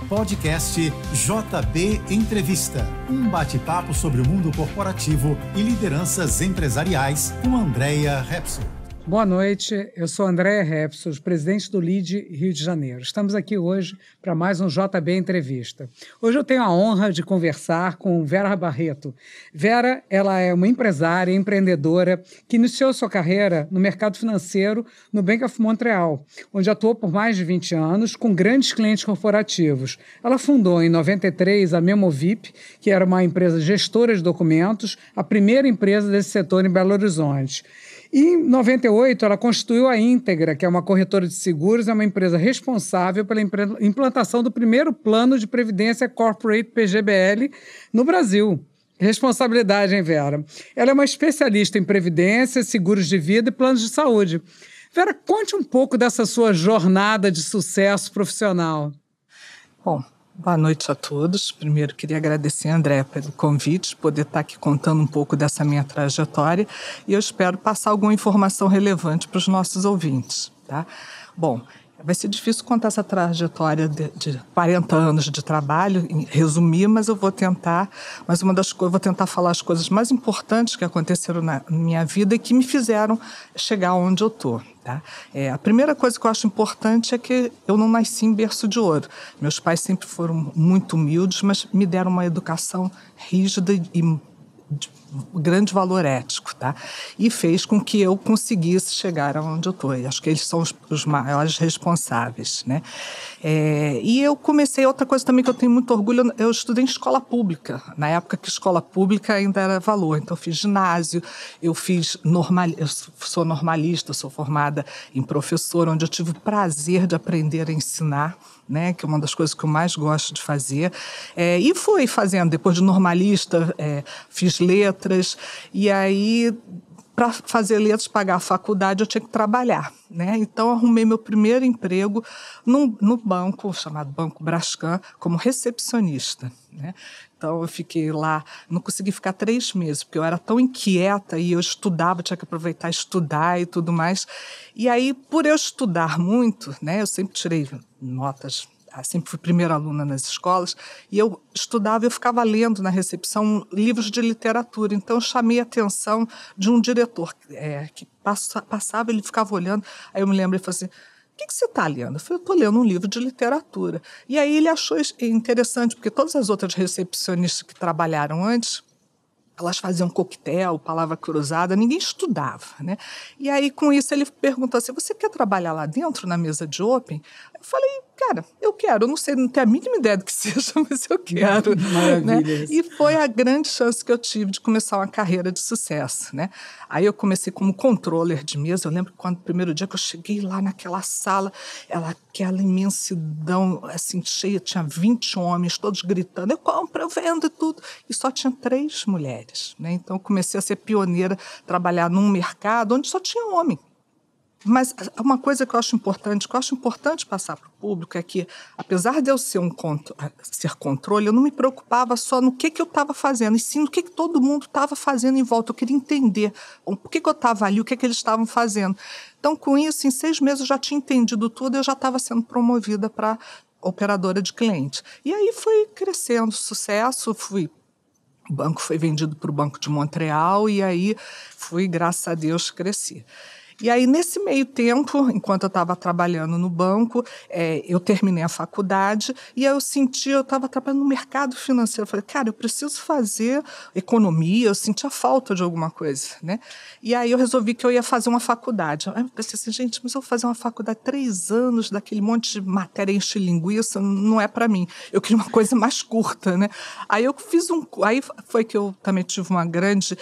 Podcast JB Entrevista. Um bate-papo sobre o mundo corporativo e lideranças empresariais com Andréa Repsol. Boa noite, eu sou Andréa Repsol, presidente do LEAD Rio de Janeiro. Estamos aqui hoje para mais um JB Entrevista. Hoje eu tenho a honra de conversar com Vera Barreto. Vera, ela é uma empresária, empreendedora, que iniciou sua carreira no mercado financeiro no Bank of Montreal, onde atuou por mais de 20 anos com grandes clientes corporativos. Ela fundou em 93 a Memovip, que era uma empresa gestora de documentos, a primeira empresa desse setor em Belo Horizonte. E em 98, ela constituiu a Íntegra, que é uma corretora de seguros, é uma empresa responsável pela implantação do primeiro plano de previdência corporate PGBL no Brasil. Responsabilidade, hein, Vera? Ela é uma especialista em previdência, seguros de vida e planos de saúde. Vera, conte um pouco dessa sua jornada de sucesso profissional. Bom, boa noite a todos. Primeiro, queria agradecer, André, pelo convite, poder estar aqui contando um pouco dessa minha trajetória e eu espero passar alguma informação relevante para os nossos ouvintes, tá? Bom, vai ser difícil contar essa trajetória de 40 anos de trabalho, resumir, mas eu vou tentar. Mas vou tentar falar as coisas mais importantes que aconteceram na minha vida e que me fizeram chegar onde eu estou. Tá? A primeira coisa que eu acho importante é que eu não nasci em berço de ouro. Meus pais sempre foram muito humildes, mas me deram uma educação rígida e de grande valor ético, tá? E fez com que eu conseguisse chegar aonde eu estou. Acho que eles são os maiores responsáveis, né? E eu comecei, outra coisa também que eu tenho muito orgulho, eu estudei em escola pública, na época que escola pública ainda era valor. Então eu fiz ginásio, eu sou normalista, sou formada em professora, onde eu tive o prazer de aprender a ensinar, né, que é uma das coisas que eu mais gosto de fazer. E fui fazendo, depois de normalista, fiz letras, e aí, para fazer letras, pagar a faculdade, eu tinha que trabalhar, né? Então, arrumei meu primeiro emprego no banco, chamado Banco Brascan, como recepcionista, né? Então, eu fiquei lá, não consegui ficar 3 meses, porque eu era tão inquieta e eu estudava, tinha que aproveitar e estudar e tudo mais. E aí, por eu estudar muito, né, eu sempre tirei notas, sempre fui primeira aluna nas escolas, e eu estudava, eu ficava lendo na recepção livros de literatura. Então, eu chamei a atenção de um diretor que passava, ele ficava olhando, aí eu me lembro, ele falou assim: o que você está lendo? Eu falei: eu estou lendo um livro de literatura. E aí ele achou interessante, porque todas as outras recepcionistas que trabalharam antes, elas faziam coquetel, palavra cruzada, ninguém estudava, né? E aí, com isso, ele perguntou assim: você quer trabalhar lá dentro, na mesa de open? Eu falei: cara, eu quero, eu não sei, não tenho a mínima ideia do que seja, mas eu quero. Maravilha. Né? E foi a grande chance que eu tive de começar uma carreira de sucesso, né? Aí eu comecei como controller de mesa. Eu lembro quando, no primeiro dia que eu cheguei lá naquela sala, aquela imensidão, assim, cheia, tinha 20 homens, todos gritando: eu compro, eu vendo e tudo. E só tinha 3 mulheres, né? Então eu comecei a ser pioneira, trabalhar num mercado onde só tinha homem. Mas uma coisa que eu acho importante passar para o público é que, apesar de eu ser controle, eu não me preocupava só no que eu estava fazendo, e sim no que todo mundo estava fazendo em volta. Eu queria entender por que eu estava ali, o que eles estavam fazendo. Então, com isso, em 6 meses eu já tinha entendido tudo, eu já estava sendo promovida para operadora de cliente. E aí foi crescendo, sucesso, o banco foi vendido para o Banco de Montreal, e aí graças a Deus, cresci. E aí, nesse meio tempo, enquanto eu estava trabalhando no banco, eu terminei a faculdade e eu estava trabalhando no mercado financeiro. Eu falei: cara, eu preciso fazer economia, eu sentia falta de alguma coisa, né? E aí eu resolvi que eu ia fazer uma faculdade. Aí eu pensei assim: gente, mas eu vou fazer uma faculdade 3 anos, daquele monte de matéria enche linguiça, não é para mim. Eu queria uma coisa mais curta, né? Aí eu fiz aí foi que eu também tive uma grande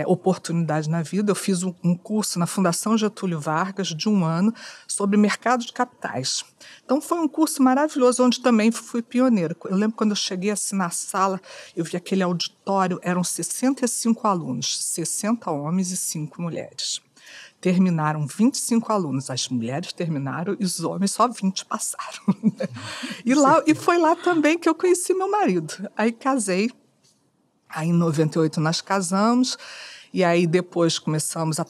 oportunidade na vida. Eu fiz um curso na Fundação Getúlio Vargas, de 1 ano, sobre mercado de capitais. Então, foi um curso maravilhoso, onde também fui pioneira. Eu lembro quando eu cheguei assim na sala, eu vi aquele auditório, eram 65 alunos, 60 homens e 5 mulheres. Terminaram 25 alunos, as mulheres terminaram e os homens só 20 passaram. E foi lá também que eu conheci meu marido. Aí casei, aí em 98 nós casamos. E aí depois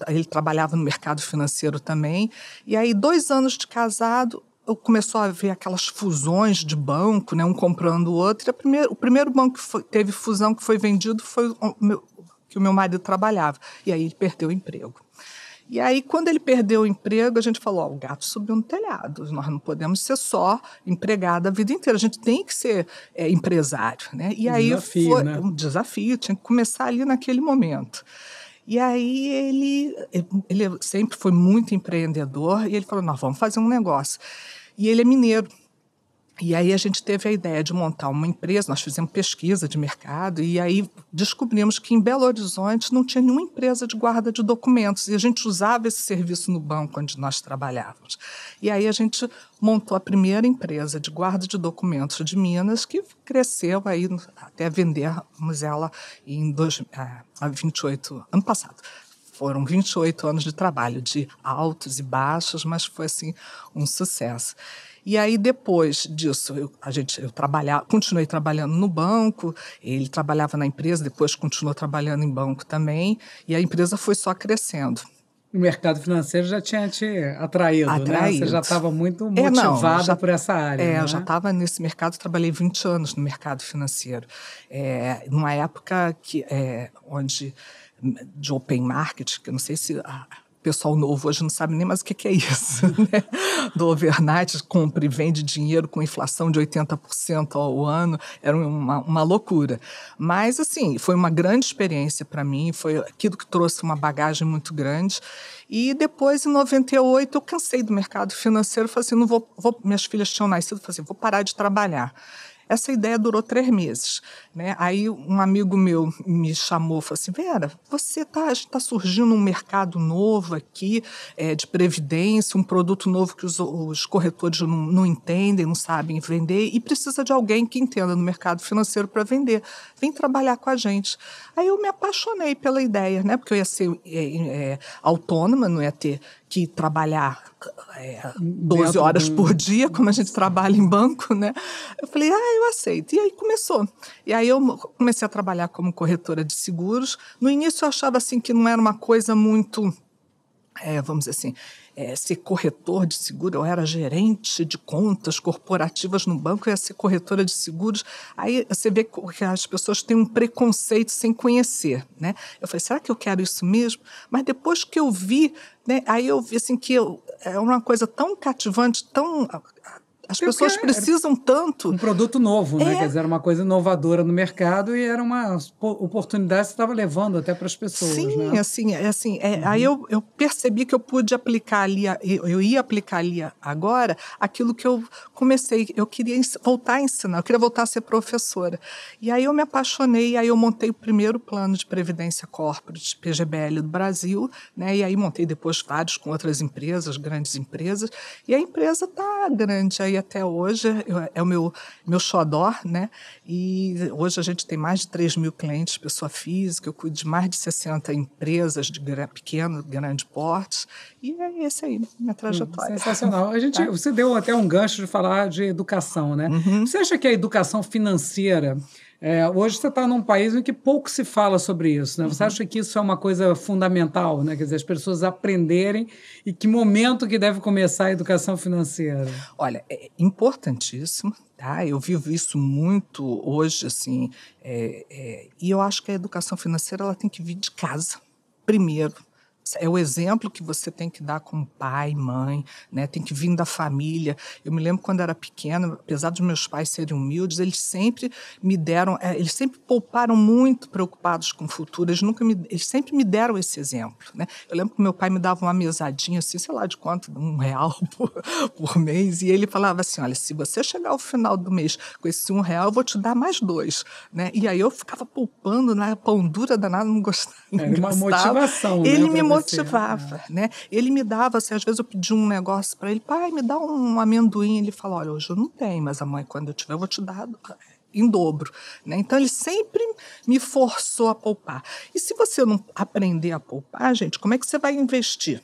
ele trabalhava no mercado financeiro também. E aí 2 anos de casado, começou a haver aquelas fusões de banco, né, um comprando o outro. E o primeiro banco que teve fusão, que foi vendido, foi que o meu marido trabalhava. E aí ele perdeu o emprego. E aí, quando ele perdeu o emprego, a gente falou, o gato subiu no telhado, nós não podemos ser só empregada a vida inteira, a gente tem que ser empresário. Né? E aí foi um desafio, tinha que começar ali naquele momento. E aí ele sempre foi muito empreendedor e ele falou, nós vamos fazer um negócio. E ele é mineiro. E aí a gente teve a ideia de montar uma empresa, nós fizemos pesquisa de mercado e aí descobrimos que em Belo Horizonte não tinha nenhuma empresa de guarda de documentos e a gente usava esse serviço no banco onde nós trabalhávamos. E aí a gente montou a primeira empresa de guarda de documentos de Minas, que cresceu aí até vendermos ela há 28, ano passado. Foram 28 anos de trabalho, de altos e baixos, mas foi assim um sucesso. E aí, depois disso, eu continuei trabalhando no banco, ele trabalhava na empresa, depois continuou trabalhando em banco também, e a empresa foi só crescendo. O mercado financeiro já tinha te atraído, né? Você já estava muito motivada por essa área. Eu já estava nesse mercado, trabalhei 20 anos no mercado financeiro. Numa época onde de open market, que eu não sei se... pessoal novo hoje não sabe nem mais o que é isso, né? Do overnight, compra e vende dinheiro com inflação de 80% ao ano, era uma loucura. Mas, assim, foi uma grande experiência para mim, foi aquilo que trouxe uma bagagem muito grande. E depois, em 98, eu cansei do mercado financeiro, falei assim, minhas filhas tinham nascido, falei assim, vou parar de trabalhar. Essa ideia durou 3 meses. Né? Aí um amigo meu me chamou e falou assim, Vera, a gente está surgindo um mercado novo aqui, de previdência, um produto novo que os corretores não entendem, não sabem vender e precisa de alguém que entenda no mercado financeiro para vender. Vem trabalhar com a gente. Aí eu me apaixonei pela ideia, né? Porque eu ia ser autônoma, não ia ter que trabalhar 12 horas por dia, como a gente trabalha em banco, né? Eu falei, eu aceito. E aí começou. E aí eu comecei a trabalhar como corretora de seguros. No início eu achava assim que não era uma coisa muito, vamos dizer assim, ser corretor de seguro, eu era gerente de contas corporativas no banco, eu ia ser corretora de seguros. Aí você vê que as pessoas têm um preconceito sem conhecer, né? Eu falei, será que eu quero isso mesmo? Mas depois que eu vi, né, aí eu vi assim, que é uma coisa tão cativante, tão... As pessoas precisam tanto. Um produto novo, né? Quer dizer, era uma coisa inovadora no mercado e era uma oportunidade que você estava levando até para as pessoas. Sim, né? Aí eu percebi que eu pude aplicar ali, eu ia aplicar ali agora aquilo que eu comecei. Eu queria voltar a ensinar, eu queria voltar a ser professora. E aí eu me apaixonei, aí eu montei o primeiro plano de previdência corporate PGBL do Brasil, né? E aí montei depois vários com outras empresas, grandes empresas. E a empresa está grande aí até hoje, é o meu xodó, né? E hoje a gente tem mais de 3 mil clientes, pessoa física, eu cuido de mais de 60 empresas de pequeno, grande porte, e é esse aí, minha trajetória. Sensacional. Você deu até um gancho de falar de educação, né? Uhum. Você acha que a educação financeira... hoje você está num país em que pouco se fala sobre isso, né? Você acha que isso é uma coisa fundamental, né? Quer dizer, as pessoas aprenderem e que momento que deve começar a educação financeira? Olha, é importantíssimo, tá? Eu vivo isso muito hoje, assim, e eu acho que a educação financeira ela tem que vir de casa, primeiro. É o exemplo que você tem que dar como pai, mãe, né? Tem que vir da família. Eu me lembro quando era pequena, apesar dos meus pais serem humildes, eles sempre me deram, eles sempre pouparam muito preocupados com o futuro, eles sempre me deram esse exemplo, né? Eu lembro que meu pai me dava uma mesadinha assim, sei lá de quanto, R$1 por mês, e ele falava assim, olha, se você chegar ao final do mês com esse R$1, eu vou te dar mais 2, né? E aí eu ficava poupando, né? Pão dura danada, não gostava. Era uma motivação, ele né, me motivava, né? Ele me dava, assim, às vezes eu pedia um negócio para ele, pai, me dá um amendoim. Ele falou, olha, hoje eu não tenho, mas amanhã, quando eu tiver, eu vou te dar em dobro, né? Então, ele sempre me forçou a poupar. E se você não aprender a poupar, gente, como é que você vai investir?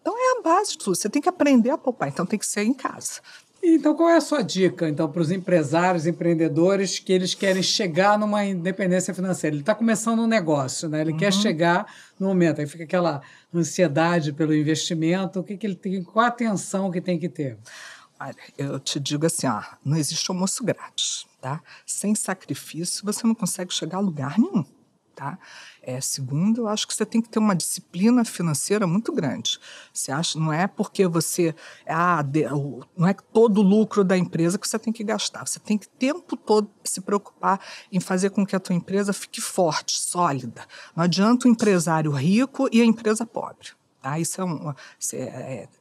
Então, é a base de tudo. Você tem que aprender a poupar, então tem que ser em casa. Então, qual é a sua dica, então, para os empresários, empreendedores que eles querem chegar numa independência financeira? Ele está começando um negócio, né? Ele quer chegar no momento, aí fica aquela ansiedade pelo investimento, o que ele tem, qual a atenção que tem que ter? Olha, eu te digo assim, não existe almoço grátis, tá? Sem sacrifício, você não consegue chegar a lugar nenhum, tá? Segundo, eu acho que você tem que ter uma disciplina financeira muito grande. Você acha, não é porque você... não é todo o lucro da empresa que você tem que gastar. Você tem que o tempo todo se preocupar em fazer com que a tua empresa fique forte, sólida. Não adianta o empresário rico e a empresa pobre. Tá? Isso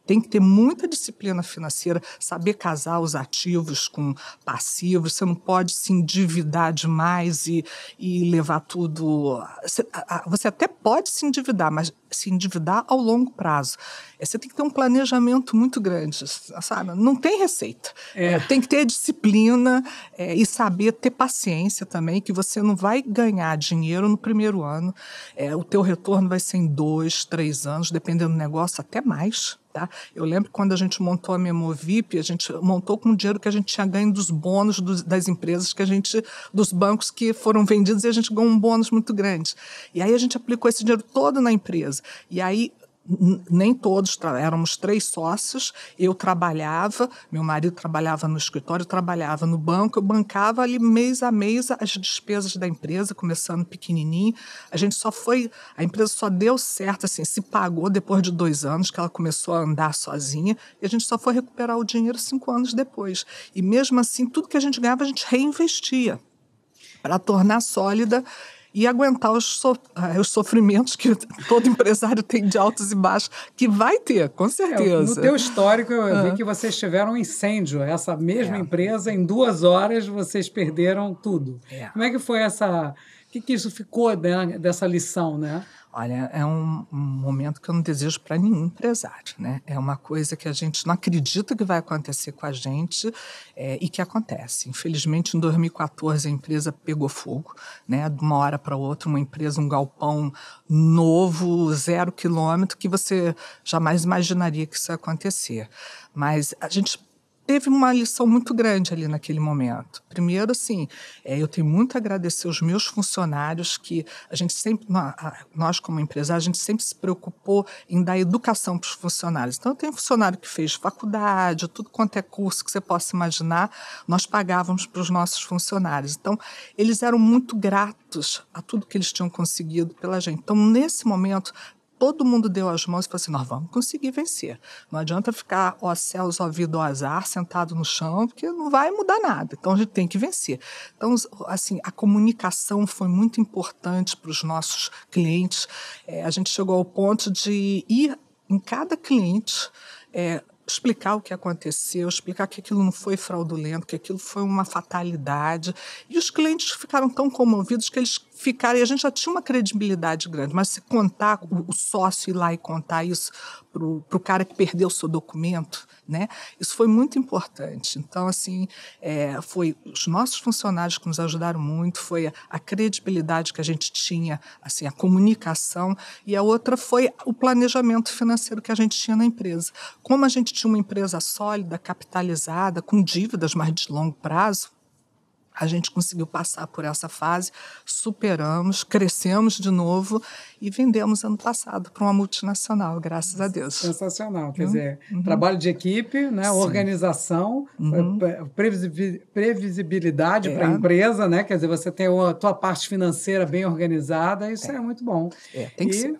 tem que ter muita disciplina financeira, saber casar os ativos com passivos. Você não pode se endividar demais e levar tudo... Você até pode se endividar, mas se endividar ao longo prazo. Você tem que ter um planejamento muito grande, sabe? Não tem receita. Tem que ter disciplina e saber ter paciência também, que você não vai ganhar dinheiro no primeiro ano. O teu retorno vai ser em 2, 3 anos, dependendo do negócio, até mais. Tá? Eu lembro quando a gente montou a Memovip, a gente montou com o dinheiro que a gente tinha ganho dos bônus das empresas dos bancos que foram vendidos, e a gente ganhou um bônus muito grande. E aí a gente aplicou esse dinheiro todo na empresa. E aí nem todos, éramos 3 sócios, eu trabalhava, meu marido trabalhava no escritório, eu trabalhava no banco, eu bancava ali mês a mês as despesas da empresa, começando pequenininho. A empresa só deu certo, assim, se pagou depois de 2 anos que ela começou a andar sozinha, e a gente só foi recuperar o dinheiro 5 anos depois. E mesmo assim, tudo que a gente ganhava, a gente reinvestia para tornar sólida e aguentar os sofrimentos que todo empresário tem de altos e baixos, que vai ter, com certeza. No teu histórico, eu vi que vocês tiveram um incêndio. Essa mesma empresa, em 2 horas, vocês perderam tudo. Como é que foi essa... O que isso ficou dessa lição, né? Olha, é um momento que eu não desejo para nenhum empresário, né? É uma coisa que a gente não acredita que vai acontecer com a gente e que acontece. Infelizmente, em 2014, a empresa pegou fogo, né? De uma hora para outra, uma empresa, um galpão novo, 0 quilômetro, que você jamais imaginaria que isso ia acontecer. Mas a gente teve uma lição muito grande ali naquele momento. Primeiro, assim, eu tenho muito a agradecer aos meus funcionários, que a gente sempre, nós como empresário, a gente sempre se preocupou em dar educação para os funcionários. Então, eu tenho funcionário que fez faculdade, tudo quanto é curso que você possa imaginar, nós pagávamos para os nossos funcionários. Então, eles eram muito gratos a tudo que eles tinham conseguido pela gente. Então, nesse momento, todo mundo deu as mãos e falou assim, nós vamos conseguir vencer. Não adianta ficar, ó céus, ó vida, ó azar, sentado no chão, porque não vai mudar nada. Então, a gente tem que vencer. Então, assim, a comunicação foi muito importante para os nossos clientes. A gente chegou ao ponto de ir em cada cliente, explicar o que aconteceu, explicar que aquilo não foi fraudulento, que aquilo foi uma fatalidade. E os clientes ficaram tão comovidos que eles ficaram... E a gente já tinha uma credibilidade grande, mas se contar, o sócio ir lá e contar isso para o cara que perdeu o seu documento, né? Isso foi muito importante. Então, assim, foi os nossos funcionários que nos ajudaram muito, foi a credibilidade que a gente tinha, assim, a comunicação, e a outra foi o planejamento financeiro que a gente tinha na empresa. Como a gente tinha uma empresa sólida, capitalizada, com dívidas mais de longo prazo, a gente conseguiu passar por essa fase, superamos, crescemos de novo e vendemos ano passado para uma multinacional, graças a Deus. Sensacional. Quer dizer, trabalho de equipe, né? Organização, previsibilidade para a empresa, né? Quer dizer, você tem a tua parte financeira bem organizada, isso é muito bom. Tem que ser.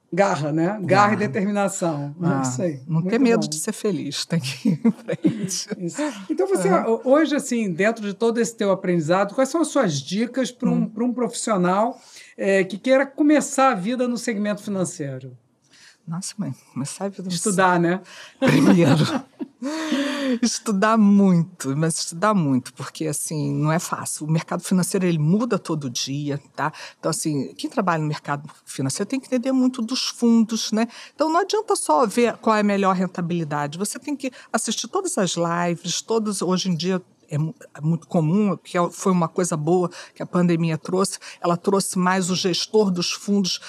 Garra, né? Garra e determinação. Isso aí. Não ter medo de ser feliz, tem que ir em frente. Isso. Então, você, hoje, assim, dentro de todo esse teu aprendizado, quais são as suas dicas para um profissional que queira começar a vida no segmento financeiro? Nossa, mãe, começar a vida... Estudar, né? Primeiro. Estudar muito, mas estudar muito, porque, assim, não é fácil. O mercado financeiro, ele muda todo dia, tá? Então, assim, quem trabalha no mercado financeiro tem que entender muito dos fundos, né? Então, não adianta só ver qual é a melhor rentabilidade. Você tem que assistir todas as lives, hoje em dia, é muito comum, que foi uma coisa boa que a pandemia trouxe, ela trouxe mais o gestor dos fundos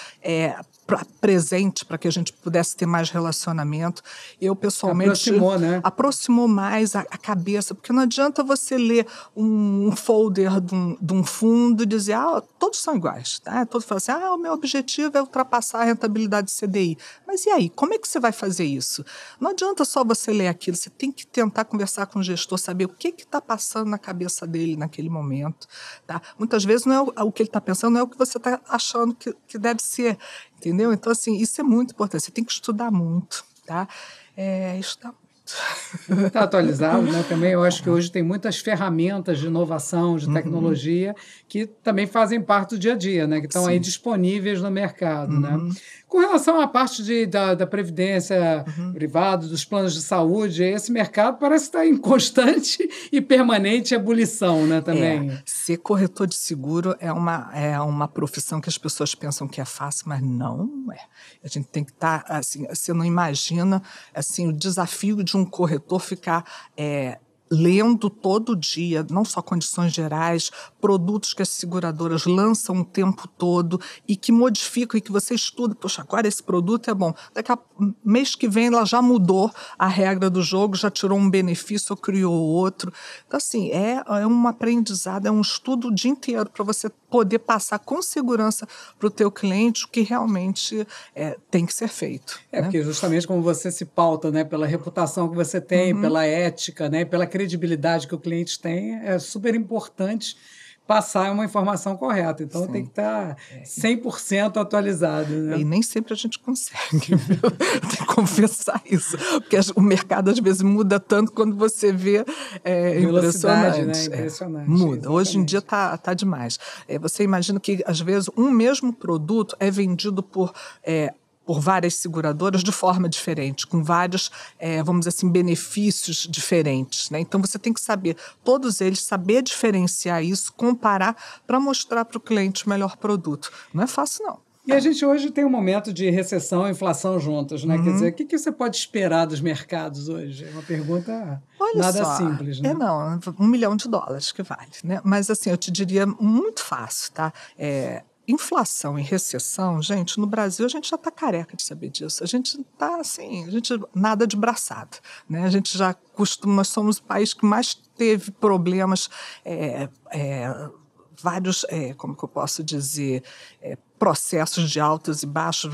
presente para que a gente pudesse ter mais relacionamento. Eu, pessoalmente... Aproximou, né? Aproximou mais a cabeça, porque não adianta você ler um folder de um fundo e dizer, todos são iguais, tá? Todos falam assim, o meu objetivo é ultrapassar a rentabilidade do CDI. Mas e aí, como é que você vai fazer isso? Não adianta só você ler aquilo, você tem que tentar conversar com o gestor, saber o que está passando na cabeça dele naquele momento, tá? Muitas vezes não é o que ele está pensando, não é o que você está achando que deve ser, entendeu? Então, assim, isso é muito importante, você tem que estudar muito, tá? Estudar muito. Está atualizado, né? Também eu acho que hoje tem muitas ferramentas de inovação, de tecnologia, que também fazem parte do dia a dia, né? Que estão aí disponíveis no mercado, né? Com relação à parte da previdência privada, dos planos de saúde, esse mercado parece estar em constante e permanente ebulição, né? Também. Ser corretor de seguro é uma profissão que as pessoas pensam que é fácil, mas não é. A gente tem que estar, assim, você não imagina, assim, o desafio de um corretor ficar lendo todo dia, não só condições gerais, produtos que as seguradoras lançam o tempo todo e que modificam e que você estuda. Poxa, agora esse produto é bom. Daqui a mês que vem ela já mudou a regra do jogo, já tirou um benefício ou criou outro. Então, assim, é um aprendizado, é um estudo o dia inteiro para você poder passar com segurança para o teu cliente o que realmente tem que ser feito. Né? Porque justamente como você se pauta, né, pela reputação que você tem, pela ética, né, pela credibilidade que o cliente tem, é super importante passar uma informação correta. Então, tem que estar 100% atualizado. Né? E nem sempre a gente consegue, viu? Tem que confessar isso. Porque o mercado, às vezes, muda tanto quando você vê. Impressionante. Né? Impressionante. Muda. Exatamente. Hoje em dia tá demais. Você imagina que, às vezes, um mesmo produto é vendido por várias seguradoras de forma diferente, com vários, vamos dizer assim, benefícios diferentes, né? Então, você tem que saber, todos eles, saber diferenciar isso, comparar, para mostrar para o cliente o melhor produto. Não é fácil, não. E a gente hoje tem um momento de recessão e inflação juntas, né? Quer dizer, o que você pode esperar dos mercados hoje? É uma pergunta simples, né? Não, $1 milhão que vale, né? Mas, assim, eu te diria muito fácil, tá? Inflação e recessão, gente, no Brasil a gente já está careca de saber disso. A gente está assim, a gente nada de braçada, né? A gente já nós somos o país que mais teve problemas, vários, como que eu posso dizer, processos de altos e baixos,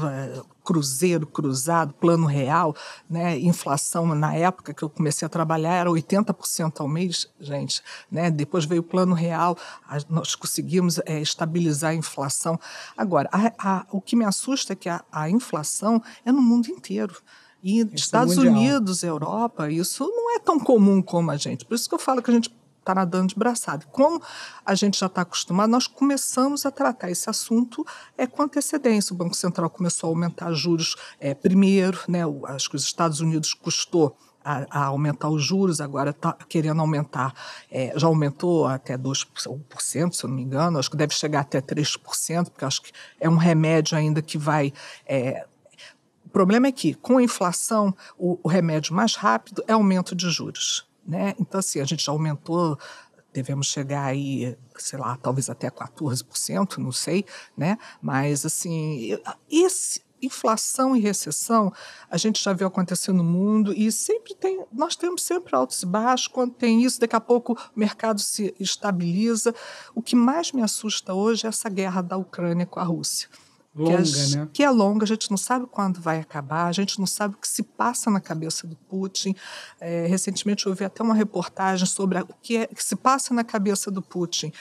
cruzeiro, cruzado, plano real, né? Inflação, na época que eu comecei a trabalhar, era 80% ao mês, gente, né? Depois veio o plano real, nós conseguimos estabilizar a inflação. Agora, o que me assusta é que a inflação é no mundo inteiro. E Estados Unidos, Europa, isso não é tão comum como a gente. Por isso que eu falo que a gente está nadando de braçada. Como a gente já está acostumado, nós começamos a tratar esse assunto com antecedência. O Banco Central começou a aumentar juros primeiro, né? Acho que os Estados Unidos custou a aumentar os juros, agora está querendo aumentar, já aumentou até 2%, se eu não me engano, acho que deve chegar até 3%, porque acho que é um remédio ainda que vai... O problema é que, com a inflação, o remédio mais rápido é aumento de juros. Né? Então, assim, a gente já aumentou, devemos chegar aí, sei lá, talvez até 14%, não sei, né? Mas, assim, inflação e recessão, a gente já viu acontecer no mundo e nós temos sempre altos e baixos. Quando tem isso, daqui a pouco o mercado se estabiliza. O que mais me assusta hoje é essa guerra da Ucrânia com a Rússia. Né? Que é longa, a gente não sabe quando vai acabar, a gente não sabe o que se passa na cabeça do Putin. Recentemente eu ouvi até uma reportagem sobre o que se passa na cabeça do Putin.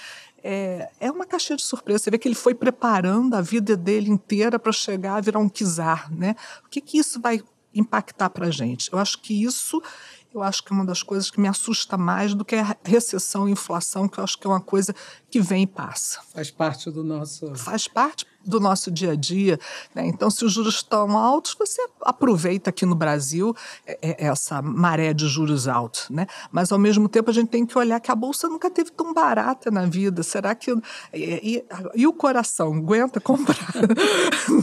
É uma caixinha de surpresa. Você vê que ele foi preparando a vida dele inteira para chegar a virar um czar, né? O que isso vai impactar para a gente? Eu acho que é uma das coisas que me assusta mais do que a recessão e inflação, que eu acho que é uma coisa que vem e passa. Faz parte do nosso... Faz parte, do nosso dia a dia, né? Então, se os juros estão altos, você aproveita aqui no Brasil essa maré de juros altos, né? Mas, ao mesmo tempo, a gente tem que olhar que a Bolsa nunca teve tão barata na vida. Será que... E o coração aguenta comprar?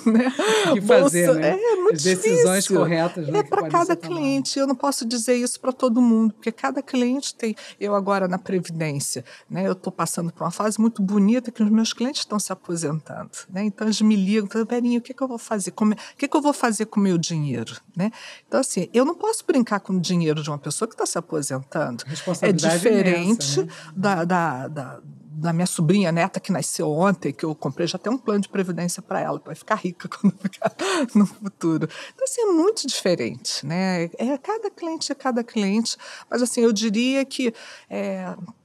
Né? O que fazer, Bolsa, né? É muito As decisões difícil. corretas, né, Para cada cliente. Eu não posso dizer isso para todo mundo, porque cada cliente tem... Eu agora na Previdência, né? Eu estou passando por uma fase muito bonita que os meus clientes estão se aposentando, né? Então, eles me ligam, Verinha, o que eu vou fazer? O que eu vou fazer com o meu dinheiro? Né? Então, assim, eu não posso brincar com o dinheiro de uma pessoa que está se aposentando. É diferente imensa, né? Da minha sobrinha neta que nasceu ontem, que eu comprei já até um plano de previdência para ela, para ficar rica quando ficar no futuro. Então, assim, é muito diferente, né? Cada cliente é cada cliente, mas, assim, eu diria que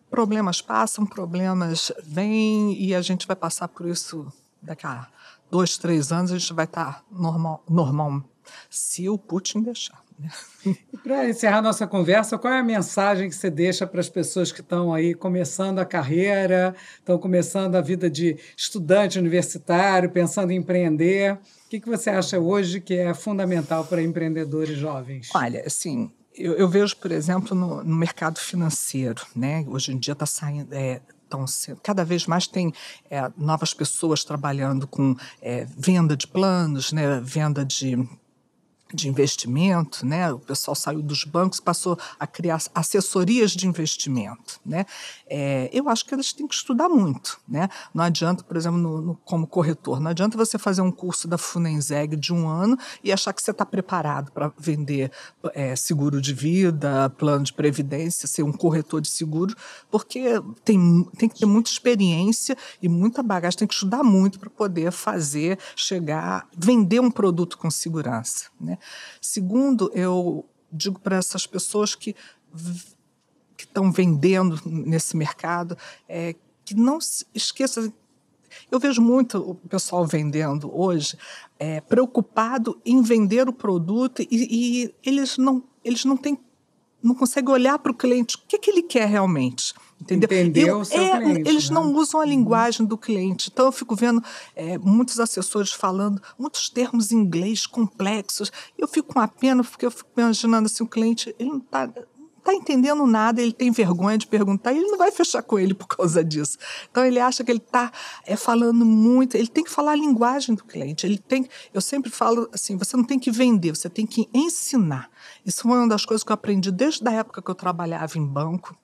problemas passam, problemas vêm, e a gente vai passar por isso daqui a 2, 3 anos, a gente vai estar normal se o Putin deixar. E para encerrar nossa conversa, qual é a mensagem que você deixa para as pessoas que estão aí começando a carreira, estão começando a vida de estudante universitário, pensando em empreender? O que você acha hoje que é fundamental para empreendedores jovens? Olha, assim, eu vejo, por exemplo, no mercado financeiro, né? Hoje em dia está saindo... cada vez mais tem novas pessoas trabalhando com venda de planos, né? Venda de investimento, né? O pessoal saiu dos bancos e passou a criar assessorias de investimento, né? Eu acho que eles têm que estudar muito, né? Não adianta, por exemplo, como corretor, não adianta você fazer um curso da Funenseg de 1 ano e achar que você está preparado para vender seguro de vida, plano de previdência, ser um corretor de seguro, porque tem que ter muita experiência e muita bagagem, tem que estudar muito para poder vender um produto com segurança, né? Segundo, eu digo para essas pessoas que estão vendendo nesse mercado, que não se esqueça. Eu vejo muito o pessoal vendendo hoje preocupado em vender o produto e eles não conseguem olhar para o cliente, o que ele quer realmente. Entendeu? Entender o seu cliente. Eles né? não usam a linguagem do cliente. Então, eu fico vendo muitos assessores falando muitos termos em inglês complexos. Eu fico com uma pena, porque eu fico imaginando assim, o cliente ele não está entendendo nada, ele tem vergonha de perguntar, e ele não vai fechar com ele por causa disso. Então, ele acha que ele está falando muito, ele tem que falar a linguagem do cliente. Eu sempre falo assim, você não tem que vender, você tem que ensinar. Isso foi uma das coisas que eu aprendi desde a época que eu trabalhava em banco,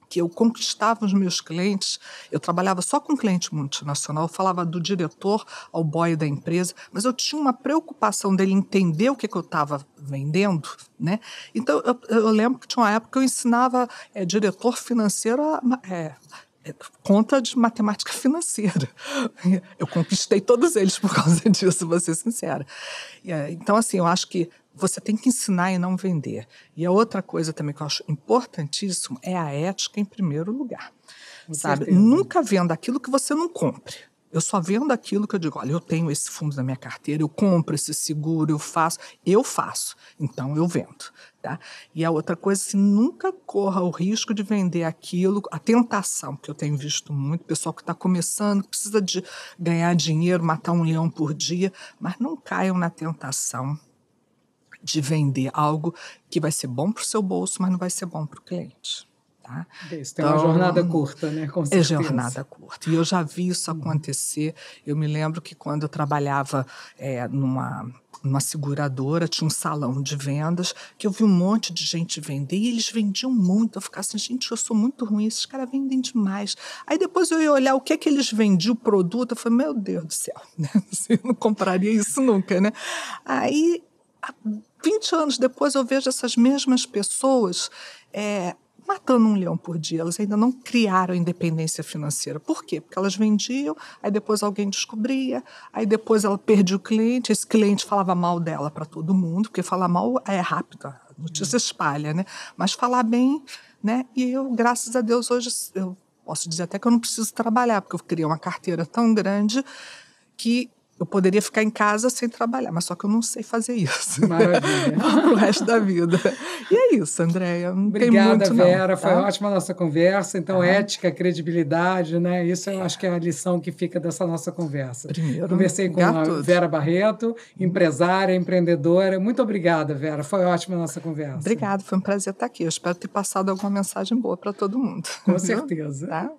que eu conquistava os meus clientes. Eu trabalhava só com cliente multinacional, eu falava do diretor ao boy da empresa, mas eu tinha uma preocupação dele entender o que eu estava vendendo, né? Então, eu lembro que tinha uma época que eu ensinava diretor financeiro conta de matemática financeira. Eu conquistei todos eles por causa disso, vou ser sincera. Então, assim, eu acho que você tem que ensinar e não vender. E a outra coisa também que eu acho importantíssimo é a ética em primeiro lugar. Sabe? Nunca venda aquilo que você não compre. Eu só vendo aquilo que eu digo, olha, eu tenho esse fundo na minha carteira, eu compro esse seguro, eu faço, então eu vendo. Tá? E a outra coisa, assim, nunca corra o risco de vender aquilo, a tentação, que eu tenho visto muito, pessoal que está começando, que precisa de ganhar dinheiro, matar um leão por dia, mas não caiam na tentação de vender algo que vai ser bom para o seu bolso, mas não vai ser bom para o cliente. Tá? Isso, tem uma jornada curta, né? Com certeza. É jornada curta. E eu já vi isso acontecer. Eu me lembro que quando eu trabalhava numa seguradora, tinha um salão de vendas, que eu vi um monte de gente vender, e eles vendiam muito. Eu ficava assim, gente, eu sou muito ruim, esses caras vendem demais. Aí depois eu ia olhar o que eles vendiam, o produto, eu falei, meu Deus do céu, né? Eu não compraria isso nunca, né? Aí, 20 anos depois, eu vejo essas mesmas pessoas matando um leão por dia. Elas ainda não criaram independência financeira. Por quê? Porque elas vendiam, aí depois alguém descobria, aí depois ela perdia o cliente, esse cliente falava mal dela para todo mundo, porque falar mal é rápido, a notícia espalha, né? Mas falar bem, né? E eu, graças a Deus, hoje eu posso dizer até que eu não preciso trabalhar, porque eu criei uma carteira tão grande que eu poderia ficar em casa sem trabalhar, mas só que eu não sei fazer isso. Maravilha. Pro resto da vida. E é isso, Andréia. Obrigada, Vera. Não, tá? Foi ótima a nossa conversa. Então, ética, credibilidade, né? Isso eu acho que é a lição que fica dessa nossa conversa. Primeiro, conversei com a Vera Barreto, empresária, empreendedora. Muito obrigada, Vera. Foi ótima a nossa conversa. Obrigada, foi um prazer estar aqui. Eu espero ter passado alguma mensagem boa para todo mundo. Com certeza. Tá?